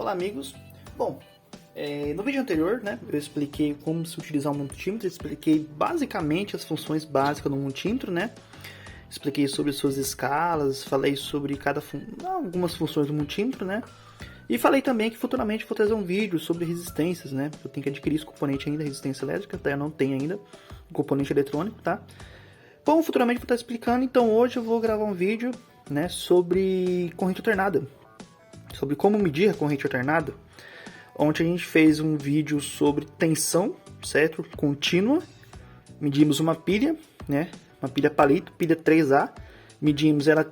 Olá amigos, bom, no vídeo anterior, né, eu expliquei como se utilizar um multímetro, expliquei basicamente as funções básicas do multímetro, né, expliquei sobre suas escalas, falei sobre algumas funções do multímetro, né, e falei também que futuramente vou trazer um vídeo sobre resistências, né, eu tenho que adquirir esse componente ainda, resistência elétrica, tá? Eu não tenho ainda o componente eletrônico, tá? Bom, futuramente vou estar explicando, então hoje eu vou gravar um vídeo, né, sobre corrente alternada, sobre como medir a corrente alternada. Ontem a gente fez um vídeo sobre tensão, certo? Contínua. Medimos uma pilha, né? Uma pilha palito, pilha 3A. Medimos ela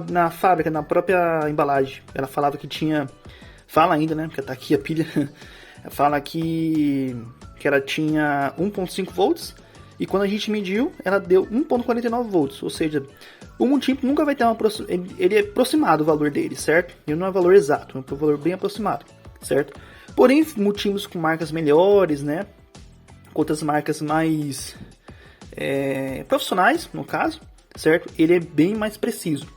na fábrica, na própria embalagem. Ela falava que tinha... Fala ainda, né? Porque tá aqui a pilha. Fala que ela tinha 1.5 volts. E quando a gente mediu, ela deu 1.49 volts. Ou seja, o multímetro nunca vai ter ele é aproximado o valor dele, certo? Ele não é um valor exato, é um valor bem aproximado, certo? Porém, multímetros com marcas melhores, né? Com outras marcas mais profissionais, no caso, certo? Ele é bem mais preciso.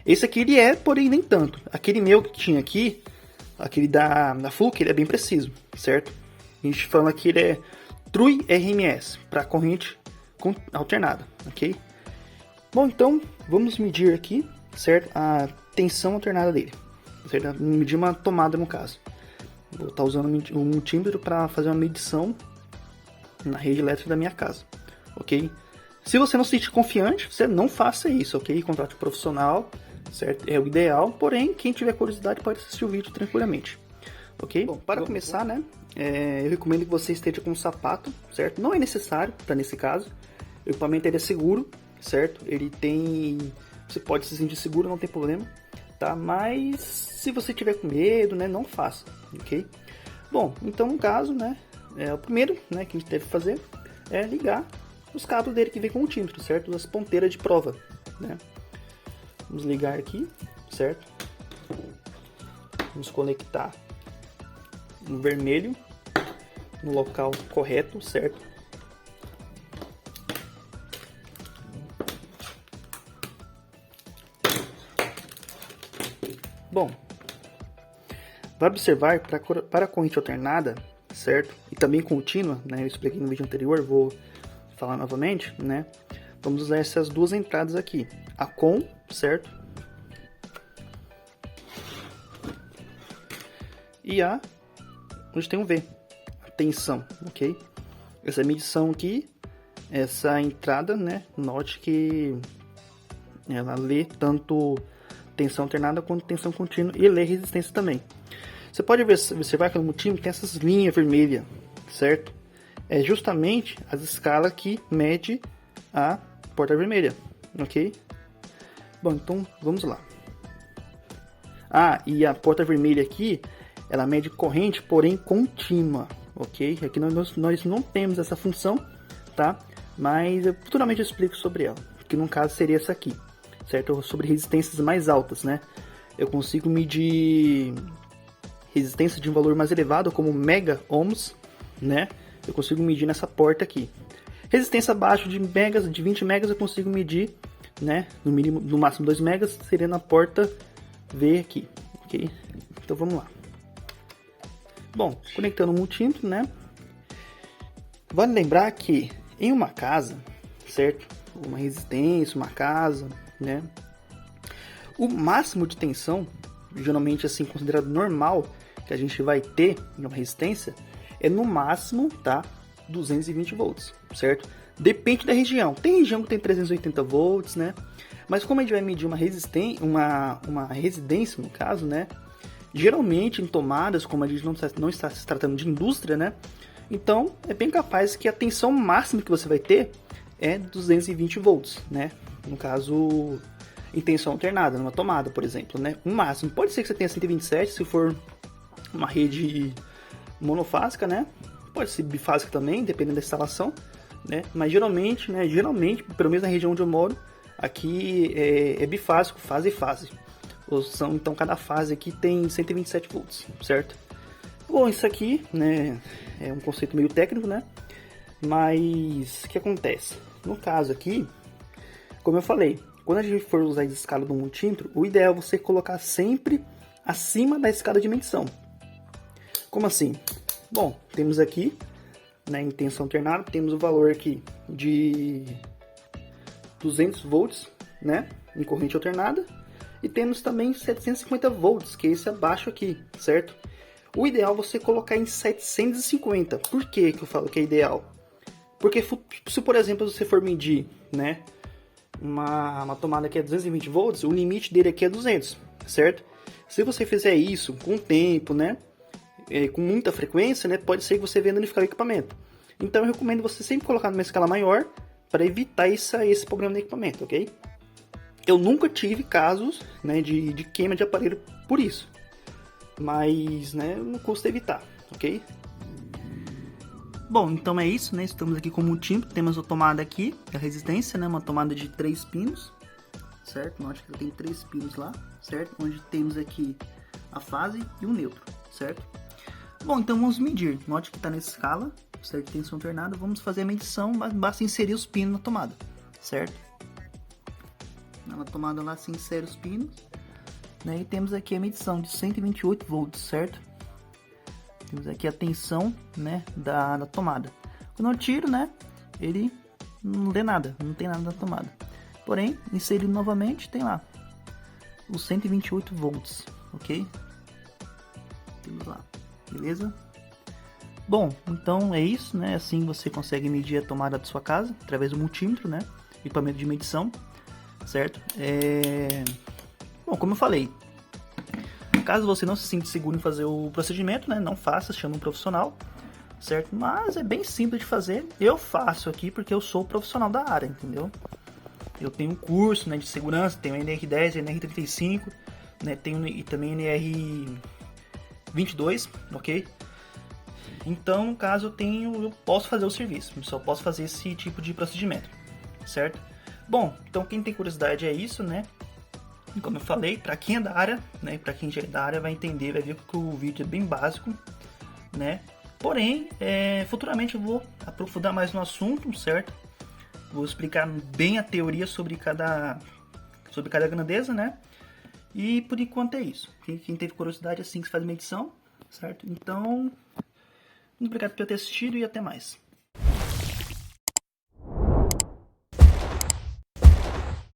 Esse aqui ele é, porém nem tanto. Aquele meu que tinha aqui, aquele da Fluke, ele é bem preciso, certo? A gente fala que ele é True RMS, para corrente alternada, ok? Bom, então vamos medir aqui, certo? A tensão alternada dele, certo? Medir uma tomada no caso. Vou estar usando o multímetro para fazer uma medição na rede elétrica da minha casa, ok? Se você não se sentir confiante, você não faça isso, ok? Contrate um profissional, certo? É o ideal, porém, quem tiver curiosidade pode assistir o vídeo tranquilamente, ok? Bom, para começar, né? Eu recomendo que você esteja com um sapato, certo? Não é necessário, para nesse caso. O equipamento ele é seguro, certo? Ele tem... Você pode se sentir seguro, não tem problema, tá? Mas se você tiver com medo, né? Não faça, ok? Bom, então no caso, né? O primeiro, né? Que a gente deve fazer é ligar os cabos dele que vem com o multímetro, certo? As ponteiras de prova, né? Vamos ligar aqui, certo? Vamos conectar no vermelho, no local correto, certo? Bom, vai observar para a corrente alternada, certo? E também contínua, né? Eu expliquei no vídeo anterior, vou falar novamente, né? Vamos usar essas duas entradas aqui, a com, certo? E a onde tem um V, a tensão, ok? Essa medição aqui, essa entrada, né? Note que ela lê tanto tensão alternada quanto tensão contínua e lê resistência também. Você pode observar que no multímetro tem essas linhas vermelhas, certo? É justamente as escalas que mede a porta vermelha, ok? Bom, então vamos lá. E a porta vermelha aqui, ela mede corrente, porém contínua, ok? Aqui nós não temos essa função, tá? Mas futuramente eu explico sobre ela, que no caso seria essa aqui, certo? Sobre resistências mais altas, né? Eu consigo medir resistência de um valor mais elevado, como mega ohms, né? Eu consigo medir nessa porta aqui. Resistência abaixo de 20 megas eu consigo medir, né? No máximo 2 megas seria na porta V aqui, ok? Então vamos lá. Bom, conectando o multímetro, né? Vale lembrar que em uma casa, certo? Uma resistência, uma casa, né? O máximo de tensão, geralmente assim considerado normal, que a gente vai ter em uma resistência, é no máximo, tá? 220 volts, certo? Depende da região. Tem região que tem 380 volts, né? Mas como a gente vai medir uma residência, no caso, né? Geralmente em tomadas, como a gente não está se tratando de indústria, né? Então é bem capaz que a tensão máxima que você vai ter é 220 volts, né? No caso, em tensão alternada, numa tomada, por exemplo, né? O máximo. Pode ser que você tenha 127 se for uma rede monofásica, né? Pode ser bifásica também, dependendo da instalação, né? Mas geralmente, pelo menos na região onde eu moro, aqui é bifásico, fase e fase. Então cada fase aqui tem 127 volts, certo? Bom, isso aqui, né, é um conceito meio técnico, né? Mas o que acontece? No caso aqui, como eu falei, quando a gente for usar a escala do multímetro, o ideal é você colocar sempre acima da escala de medição. Como assim? Bom, temos aqui, né, em tensão alternada, temos o valor aqui de 200 volts, né, em corrente alternada, e temos também 750 volts, que é esse abaixo aqui, certo? O ideal é você colocar em 750. Por que eu falo que é ideal? Porque se, por exemplo, você for medir, né, uma tomada que é 220 volts, o limite dele aqui é 200, certo? Se você fizer isso com o tempo, né, com muita frequência, né, pode ser que você venha danificar o equipamento. Então eu recomendo você sempre colocar numa escala maior para evitar esse problema do equipamento, ok? Eu nunca tive casos, né, de queima de aparelho por isso, mas, né, não custa evitar, ok? Bom, então é isso, né? Estamos aqui com o multímetro, temos a tomada aqui, a resistência, né? Uma tomada de 3 pinos, certo? Note que ela tem 3 pinos lá, certo? Onde temos aqui a fase e o neutro, certo? Bom, então vamos medir. Note que está na escala, certo? Tensão alternada. Vamos fazer a medição, basta inserir os pinos na tomada, certo? Na tomada lá se insere os pinos, né? E temos aqui a medição de 128 volts, certo? Temos aqui a tensão, né, da tomada. Quando eu tiro, né, ele não dê nada, não tem nada na tomada. Porém, inserido novamente, tem lá os 128 volts, ok? Temos lá, beleza? Bom, então é isso, né? Assim você consegue medir a tomada da sua casa através do multímetro, né? Equipamento de medição, certo? Bom, como eu falei, caso você não se sinta seguro em fazer o procedimento, né, não faça, chame um profissional, certo? Mas é bem simples de fazer. Eu faço aqui porque eu sou profissional da área, entendeu? Eu tenho um curso, né, de segurança, tenho NR10, NR35, né, tenho e também NR22, ok? Então, no caso, eu posso fazer o serviço, só posso fazer esse tipo de procedimento, certo? Bom, então quem tem curiosidade é isso, né? Como eu falei, para quem é da área, né, para quem já é da área vai entender, vai ver que o vídeo é bem básico, né? Porém, futuramente eu vou aprofundar mais no assunto, certo? Vou explicar bem a teoria sobre cada grandeza, né? E por enquanto é isso. Quem teve curiosidade, assim que se faz medição, certo? Então, muito obrigado por ter assistido e até mais.